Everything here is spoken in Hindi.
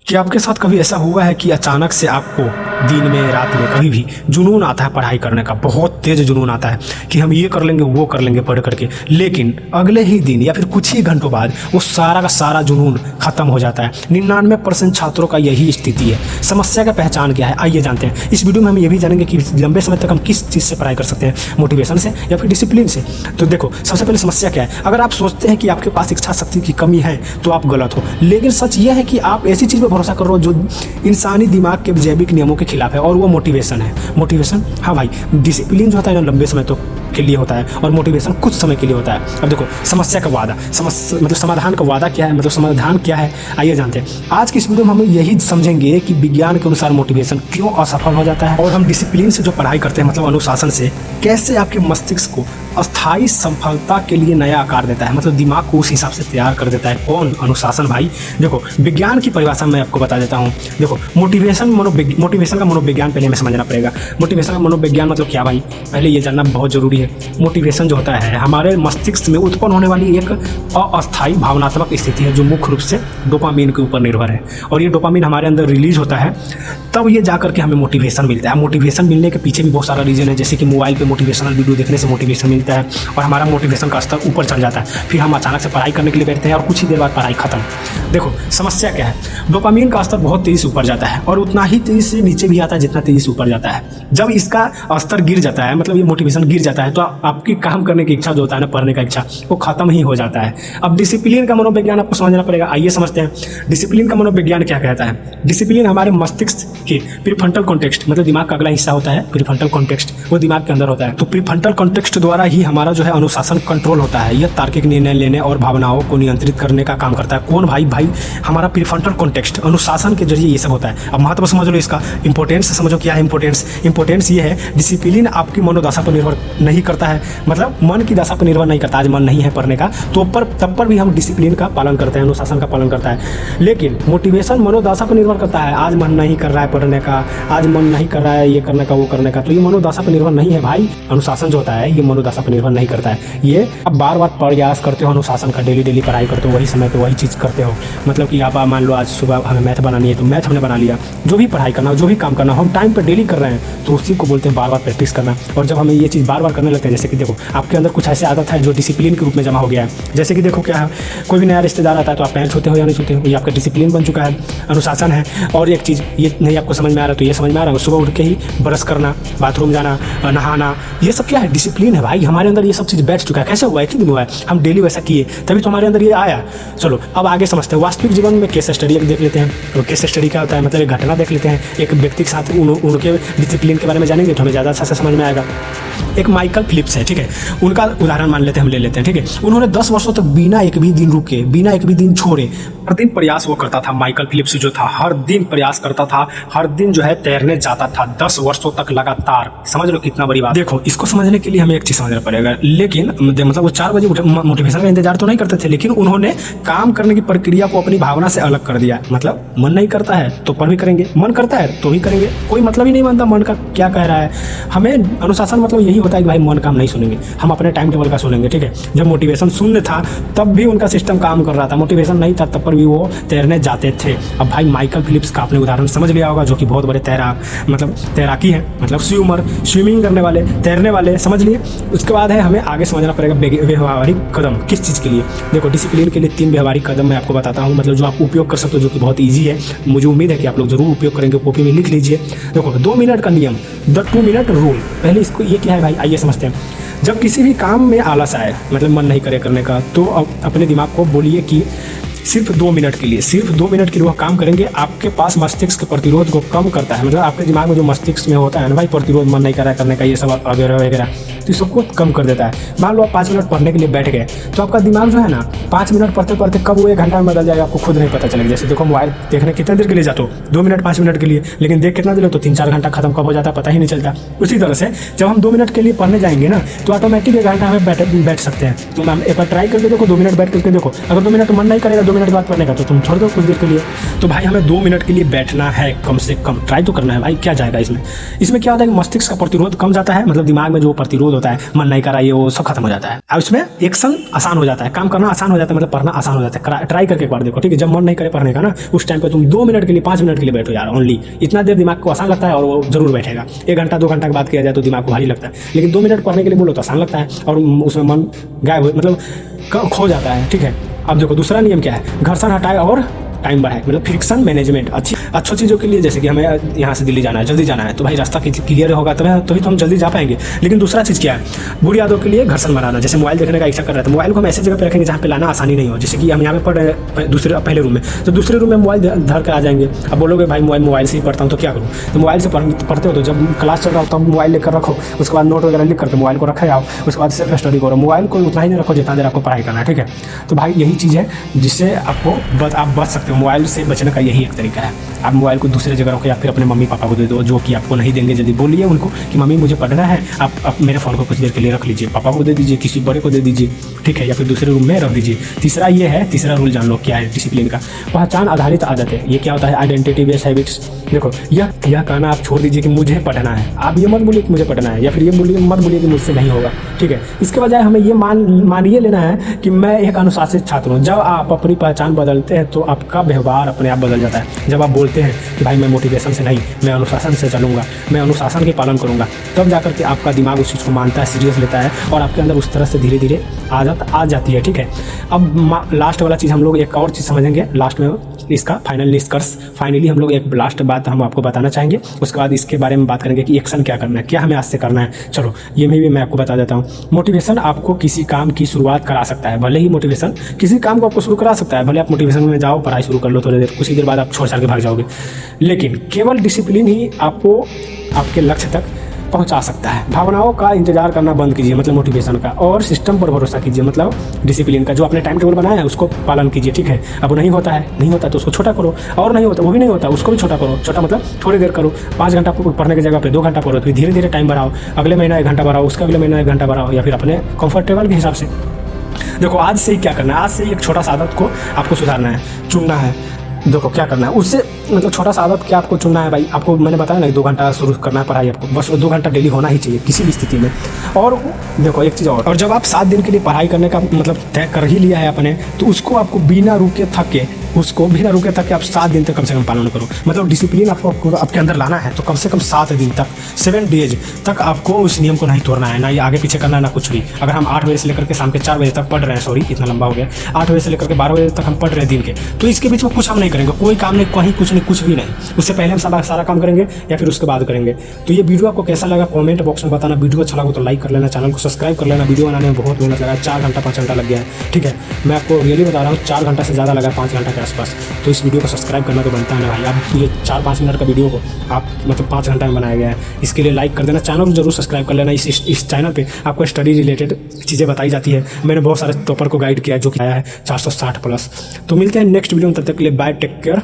क्या आपके साथ कभी ऐसा हुआ है कि अचानक से आपको दिन में रात में कभी भी जुनून आता है पढ़ाई करने का, बहुत तेज जुनून आता है कि हम ये कर लेंगे वो कर लेंगे पढ़ करके, लेकिन अगले ही दिन या फिर कुछ ही घंटों बाद वो सारा का सारा जुनून खत्म हो जाता है। 99% छात्रों का यही स्थिति है। समस्या का पहचान क्या है, आइए जानते हैं। इस वीडियो में हम ये भी जानेंगे कि लंबे समय तक हम किस चीज़ से पढ़ाई कर सकते हैं, मोटिवेशन से या फिर डिसिप्लिन से। तो देखो, सबसे पहले समस्या क्या है। अगर आप सोचते हैं कि आपके पास इच्छा शक्ति की कमी है तो आप गलत हो, लेकिन सच यह है कि आप ऐसी चीज़ पर भरोसा कर रहे हो जो इंसानी दिमाग के जैविक नियमों के खिलाफ है, और वो मोटिवेशन है। मोटिवेशन, हाँ भाई, डिसिप्लिन जो होता है ना लंबे समय तो के लिए होता है, और मोटिवेशन कुछ समय के लिए होता है। अब देखो, समस्या का वादा, मतलब समाधान का वादा क्या है, मतलब समाधान क्या है, आइए जानते हैं। आज की इस वीडियो में हम यही समझेंगे कि विज्ञान के अनुसार मोटिवेशन क्यों असफल हो जाता है, और हम डिसिप्लिन से जो पढ़ाई करते हैं, मतलब अनुशासन से, कैसे आपके मस्तिष्क को अस्थायी सफलता के लिए नया आकार देता है, मतलब दिमाग को उस हिसाब से तैयार कर देता है। कौन? अनुशासन भाई। देखो, विज्ञान की परिभाषा मैं आपको बता देता हूँ। देखो, मोटिवेशन का मनोविज्ञान पहले हमें समझना पड़ेगा। मोटिवेशन का मनोविज्ञान मतलब क्या भाई, पहले ये जानना बहुत जरूरी है। मोटिवेशन जो होता है हमारे मस्तिष्क में उत्पन्न होने वाली एक अस्थायी भावनात्मक स्थिति है जो मुख्य रूप से डोपामीन के ऊपर निर्भर है, और ये डोपामीन हमारे अंदर रिलीज होता है, तब ये जाकर के हमें मोटिवेशन मिलता है। मोटिवेशन मिलने के पीछे भी बहुत सारा रीजन है, जैसे कि मोबाइल पे मोटिवेशनल वीडियो देखने से मोटिवेशन मिलता है और हमारा मोटिवेशन का स्तर ऊपर चल जाता है, फिर हम अचानक से पढ़ाई करने के लिए बैठते हैं और कुछ ही देर बाद पढ़ाई खत्म। देखो, समस्या क्या है, डोपामीन का स्तर बहुत तेजी से ऊपर जाता है और उतना ही तेजी से नीचे भी आता है जितना तेजी से ऊपर जाता है। जब इसका स्तर गिर जाता है, मतलब ये मोटिवेशन गिर जाता है, तो आपकी काम करने की इच्छा जो होता है ना, पढ़ने का इच्छा, वो खत्म ही हो जाता है। अब डिसिप्लिन का मनोविज्ञान आपको समझना पड़ेगा। आइए समझते हैं डिसिप्लिन का मनोविज्ञान क्या कहता है। डिसिप्लिन हमारे मस्तिष्क के प्रीफ्रंटल कॉर्टेक्स, मतलब दिमाग का अगला हिस्सा होता है प्रीफ्रंटल कॉर्टेक्स, वो दिमाग के अंदर होता है। तो प्रीफ्रंटल कॉर्टेक्स द्वारा ही हमारा जो है अनुशासन कंट्रोल होता है। यह तार्किक निर्णय लेने और भावनाओं को नियंत्रित करने का काम करता है। कौन भाई, हमारा प्रीफ्रंटल कॉर्टेक्स, अनुशासन के जरिए ये सब होता है। अब महत्व समझ लो इसका, इंपॉर्टेंस समझो क्या है इंपॉर्टेंस ये है, डिसिप्लिन आपकी मनोदशा पर निर्भर नहीं करता है, मतलब मन की दशा पर निर्भर नहीं करता। आज मन नहीं है पढ़ने का तो तब पर भी हम डिसिप्लिन का पालन करते हैं, अनुशासन का पालन करता है। लेकिन मोटिवेशन मनोदशा पर निर्भर करता है। आज मन नहीं कर रहा है पढ़ने का, आज मन नहीं कर रहा है ये करने का वो करने का, तो ये मनोदशा पर निर्भर नहीं है भाई। अनुशासन जो होता है ये मनोदशा पर निर्भर नहीं करता है। ये आप बार बार प्रयास करते हो अनुशासन का, डेली पढ़ाई करते हो, वही समय पे वही चीज़ करते हो। मतलब कि आप मान लो आज सुबह हमें मैथ बनानी है तो मैथ हमने बना लिया। जो भी पढ़ाई करना हो, जो भी काम करना हो, हम टाइम पर डेली कर रहे हैं, तो उसी को बोलते हैं बार बार प्रैक्टिस करना। और जब हमें ये चीज़ बार बार करने लगते हैं, जैसे कि देखो आपके अंदर कुछ ऐसे आदत है जो डिसिप्लिन के रूप में जमा हो गया है। जैसे कि देखो क्या है, कोई भी नया रिश्तेदार आता है तो आप पैर छूते हो या नहीं छूते हो, ये आपका डिसिप्लिन बन चुका है, अनुशासन है। और एक चीज़ ये नहीं आपको समझ में आ रहा तो ये समझ में आ रहा है, सुबह उठ के ही ब्रश करना, बाथरूम जाना, नहाना, ये सब क्या है, डिसिप्लिन है भाई। हमारे अंदर ये सब चीज़ बैठ चुका है। कैसे हुआ है, एक दिन हुआ है, हम डेली वैसा किए तभी तो हमारे अंदर ये आया। चलो अब आगे समझते हैं। वास्तविक जीवन में केस स्टडी देख लेते हैं। तो केस स्टडी क्या होता है, मतलब एक घटना देख लेते हैं, एक व्यक्ति के साथ उनके डिसिप्लिन के बारे में जानेंगे तो हमें ज़्यादा अच्छा से समझ में आएगा। एक माइकल फिलिप्स है, ठीक है, उनका उदाहरण मान लेते हैं, हम ले लेते हैं, ठीक है। उन्होंने 10 वर्षों तक बिना एक भी दिन रुके, बिना एक भी दिन छोड़े, हर दिन प्रयास वो करता था। माइकल फिलिप्स जो था हर दिन प्रयास करता था, हर दिन जो है तैरने जाता था 10 वर्षों तक लगातार। समझ लो कितना बड़ी बात। देखो, इसको समझने के लिए हमें एक चीज समझना पड़ेगा। लेकिन मतलब वो 4 बजे मोटिवेशन का इंतजार तो नहीं करते थे, लेकिन उन्होंने काम करने की प्रक्रिया को अपनी भावना से अलग कर दिया। मतलब मन नहीं करता है तो पर भी करेंगे, मन करता है तो भी करेंगे, कोई मतलब ही नहीं मानता मन का क्या कह रहा है। हमें अनुशासन मतलब यही होता है कि भाई मन का हम नहीं सुनेंगे, हम अपने टाइम टेबल का सुनेंगे, ठीक है। जब मोटिवेशन शून्य था तब भी उनका सिस्टम काम कर रहा था, मोटिवेशन नहीं था तब पर भी वो तैरने जाते थे। अब भाई माइकल फिलिप्स का आपने उदाहरण समझ लिया होगा, जो कि बहुत बड़े तैराकी हैं, मतलब स्विमिंग करने वाले, तैरने वाले, समझ लिए। उसके बाद है हमें आगे समझना पड़ेगा व्यवहारिक कदम किस चीज़ के लिए। देखो, डिसिप्लिन के लिए 3 व्यवहारिक कदम मैं आपको बताता हूँ, मतलब जो आप उपयोग कर सकते हो, जो कि बहुत ईजी है। मुझे उम्मीद है कि आप लोग जरूर उपयोग करेंगे, कॉपी में लिख लीजिए। देखो, 2 मिनट का नियम, द 2 मिनट रूल। पहले इसको ये क्या है भाई, आइए समझते हैं। जब किसी भी काम में आलस आए, मतलब मन नहीं करे करने का, तो अपने दिमाग को बोलिए कि सिर्फ 2 मिनट के लिए वह काम करेंगे। आपके पास मस्तिष्क के प्रतिरोध को कम करता है, मतलब आपके दिमाग में जो मस्तिष्क में होता है ना भाई, प्रतिरोध, मन नहीं कर रहा है करने का, ये सब वगैरह, तो सबको कम कर देता है। मान लो आप 5 मिनट पढ़ने के लिए बैठ गए, तो आपका दिमाग जो है ना 5 मिनट पढ़ते पढ़ते कब वो 1 घंटा में बदल जाएगा आपको खुद नहीं पता चलेगा। जैसे देखो, मोबाइल देखने कितने देर के लिए जाते हो, 2 मिनट 5 मिनट के लिए, लेकिन देख कितना देर हो तो 3-4 घंटा खत्म कब हो जाता है पता ही नहीं चलता। उसी तरह से जब हम 2 मिनट के लिए पढ़ने जाएंगे ना, तो ऑटोमेटिक 1 घंटा हमें बैठ सकते हैं। तो मैम एक बार ट्राई करके देखो, 2 मिनट बैठ करके देखो, अगर 2 मिनट मन नहीं करेगा 2 मिनट बाद पढ़ने का, तो तुम छोड़ दो कुछ देर के लिए। तो भाई हमें 2 मिनट के लिए बैठना है, कम से कम ट्राई तो करना है भाई, क्या जाएगा इसमें क्या होता है कि मस्तिष्क का प्रतिरोध कम जाता है, मतलब दिमाग में जो प्रतिरोध होता है, मन नहीं करा, ये वो सब खत्म हो जाता है। अब इसमें एक्शन आसान हो जाता है, काम करना आसान हो जाता है, मतलब पढ़ना आसान हो जाता है। ट्राई करके एक बार देखो, ठीक है। जब मन नहीं करे पढ़ने का ना, उस टाइम पे तुम 2 मिनट के लिए 5 मिनट के लिए बैठो यार, ओनली इतना देर दिमाग को आसान लगता है और वो जरूर बैठेगा। 1 घंटा 2 घंटा की बात किया जाए तो दिमाग को भारी लगता है, लेकिन 2 मिनट पढ़ने के लिए बोलो तो आसान लगता है और उसमें मन गायब हो, मतलब खो जाता है, ठीक है। अब देखो दूसरा नियम क्या है, घर्षण हटाए और टाइम बढ़ाए, मतलब फ्रिक्शन मैनेजमेंट। अच्छी चीज़ों के लिए, जैसे कि हमें यहाँ से दिल्ली जाना है, जल्दी जाना है, तो भाई रास्ता क्लियर होगा तो ही तो हम जल्दी जा पाएंगे। लेकिन दूसरा चीज़ क्या है, बुरी आदतों के लिए घर्षण बनाना। जैसे मोबाइल देखने का इच्छा कर रहा है तो मोबाइल को हम ऐसी जगह पर रखेंगे जहाँ पे लाना आसानी नहीं हो। जैसे कि हम यहाँ पे पढ़ रहे हैं पहले रूम में, तो दूसरे रूम में मोबाइल धर कर आ जाएंगे। अब बोलोगे भाई मोबाइल से ही पढ़ता हूँ तो क्या करूँ, तो मोबाइल से पढ़ते हो तो जब क्लास चल रहा हो तब मोबाइल लेकर रखो, उसके बाद नोट वगैरह लिख करके मोबाइल को रखे आओ, उसके बाद सेल्फ स्टडी करो। मोबाइल को उतना ही नहीं रखो जितना देर आपको पढ़ाई करना है, ठीक है। तो भाई यही चीज़ है जिससे आप बच सकते हो। मोबाइल से बचने का यही एक तरीका है, आप मोबाइल को दूसरे जगह रखो या फिर अपने मम्मी पापा को दे दो, जो कि आपको नहीं देंगे। जल्दी बोलिए उनको कि मम्मी मुझे पढ़ना है, आप मेरे फ़ोन को कुछ देर के लिए रख लीजिए, पापा को दे दीजिए, किसी बड़े को दे दीजिए, ठीक है, या फिर दूसरे रूम में रख दीजिए। तीसरा ये है, तीसरा रूल जान लो क्या है डिसिप्लिन का, पहचान आधारित आदत है। ये क्या होता है, आइडेंटिटी बेस्ड हैबिट्स। देखो यह कहना आप छोड़ दीजिए कि मुझे पढ़ना है, आप ये मत बोलिए कि मुझे पढ़ना है, या फिर ये मत बोलिए कि मुझसे नहीं होगा, ठीक है। इसके बजाय हमें ये मानिए लेना है कि मैं एक अनुशासित छात्र हूँ। जब आप अपनी पहचान बदलते हैं तो आपका व्यवहार अपने आप बदल जाता है। जब आप बोलते हैं कि भाई मैं मोटिवेशन से नहीं, मैं अनुशासन से चलूँगा, मैं अनुशासन के पालन करूँगा, तब जाकर के आपका दिमाग उस चीज़ को मानता है, सीरियस लेता है और आपके अंदर उस तरह से धीरे धीरे आदत आ जाती है, ठीक है। अब लास्ट वाला चीज़ हम लोग एक और चीज़ समझेंगे लास्ट में, इसका फाइनल निष्कर्ष। फाइनली हम लोग एक लास्ट बात हम आपको बताना चाहेंगे, उसके बाद इसके बारे में बात करेंगे कि एक्शन क्या करना है, क्या हमें आज से करना है। चलो ये भी मैं आपको बता देता हूँ। मोटिवेशन आपको किसी काम की शुरुआत करा सकता है, भले ही मोटिवेशन किसी काम को आपको शुरू करा सकता है। भले आप मोटिवेशन में जाओ, पढ़ाई शुरू कर लो थोड़ी देर, कुछ ही देर बाद आप छोड़ छाड़ के भाग जाओगे, लेकिन केवल डिसिप्लिन ही आपको आपके लक्ष्य तक पहुंचा सकता है। भावनाओं का इंतजार करना बंद कीजिए, मतलब मोटिवेशन का, और सिस्टम पर भरोसा कीजिए, मतलब डिसिप्लिन का। जो आपने टाइम टेबल बनाया है उसको पालन कीजिए, ठीक है। अब नहीं होता तो उसको छोटा करो, और नहीं होता वो भी नहीं होता उसको भी छोटा करो। छोटा मतलब थोड़ी देर करो, 5 घंटा पढ़ने की जगह पे 2 घंटा पढ़ो, फिर धीरे धीरे टाइम बढ़ाओ। अगले महीना 1 घंटा बढ़ाओ, उसका अगले महीना 1 घंटा बढ़ाओ, या फिर अपने कंफर्टेबल के हिसाब से। देखो आज से ही क्या करना है, आज से ही एक छोटा सा आदत को आपको सुधारना है, चुनना है। देखो क्या करना है उससे, मतलब छोटा सा आदत क्या आपको चुनना है भाई। आपको मैंने बताया ना 2 घंटा शुरू करना है पढ़ाई, आपको बस 2 घंटा डेली होना ही चाहिए किसी भी स्थिति में। और देखो एक चीज़ और जब आप 7 दिन के लिए पढ़ाई करने का मतलब तय कर ही लिया है अपने, तो उसको आपको बिना रुके थक के आप 7 दिन तक कम से कम पालन करो। मतलब डिसिप्लिन आपको आपके अंदर लाना है तो कम से कम 7 दिन तक, 7 डेज तक आपको उस नियम को नहीं तोड़ना है, ना ये आगे पीछे करना है ना कुछ भी। अगर हम 8 बजे से लेकर के शाम के 4 बजे तक पढ़ रहे हैं, सॉरी इतना लंबा हो गया, 8 बजे से लेकर के 12 बजे तक हम पढ़ रहे हैं दिन के, तो इसके बीच में कुछ हम नहीं करेंगे, कोई काम नहीं, कहीं कुछ भी नहीं। उससे पहले हम सारा काम करेंगे या फिर उसके बाद करेंगे। तो ये वीडियो आपको कैसा लगा कमेंट बॉक्स में बताना। वीडियो अच्छा लगा तो लाइक कर लेना, चैनल को सब्सक्राइब कर लेना। वीडियो बनाने में बहुत मेहनत लगा, 4 घंटा 5 घंटा लग गया है, ठीक है। मैं आपको रियली बता रहा हूँ 4 घंटा से ज़्यादा लगा, 5 घंटा के आसपास। तो इस वीडियो को सब्सक्राइब करना तो बनता है ना भाई। आप ये 4-5 मिनट का वीडियो को आप मतलब 5 घंटा में बनाया गया है, इसके लिए लाइक कर देना, चैनल को जरूर सब्सक्राइब कर लेना। इस चैनल पे आपको स्टडी रिलेटेड चीज़ें बताई जाती है। मैंने बहुत सारे टॉपर को गाइड किया है जो कि आया है 460 प्लस। तो मिलते हैं नेक्स्ट वीडियो में, तब तक के लिए बाय, टेक केयर।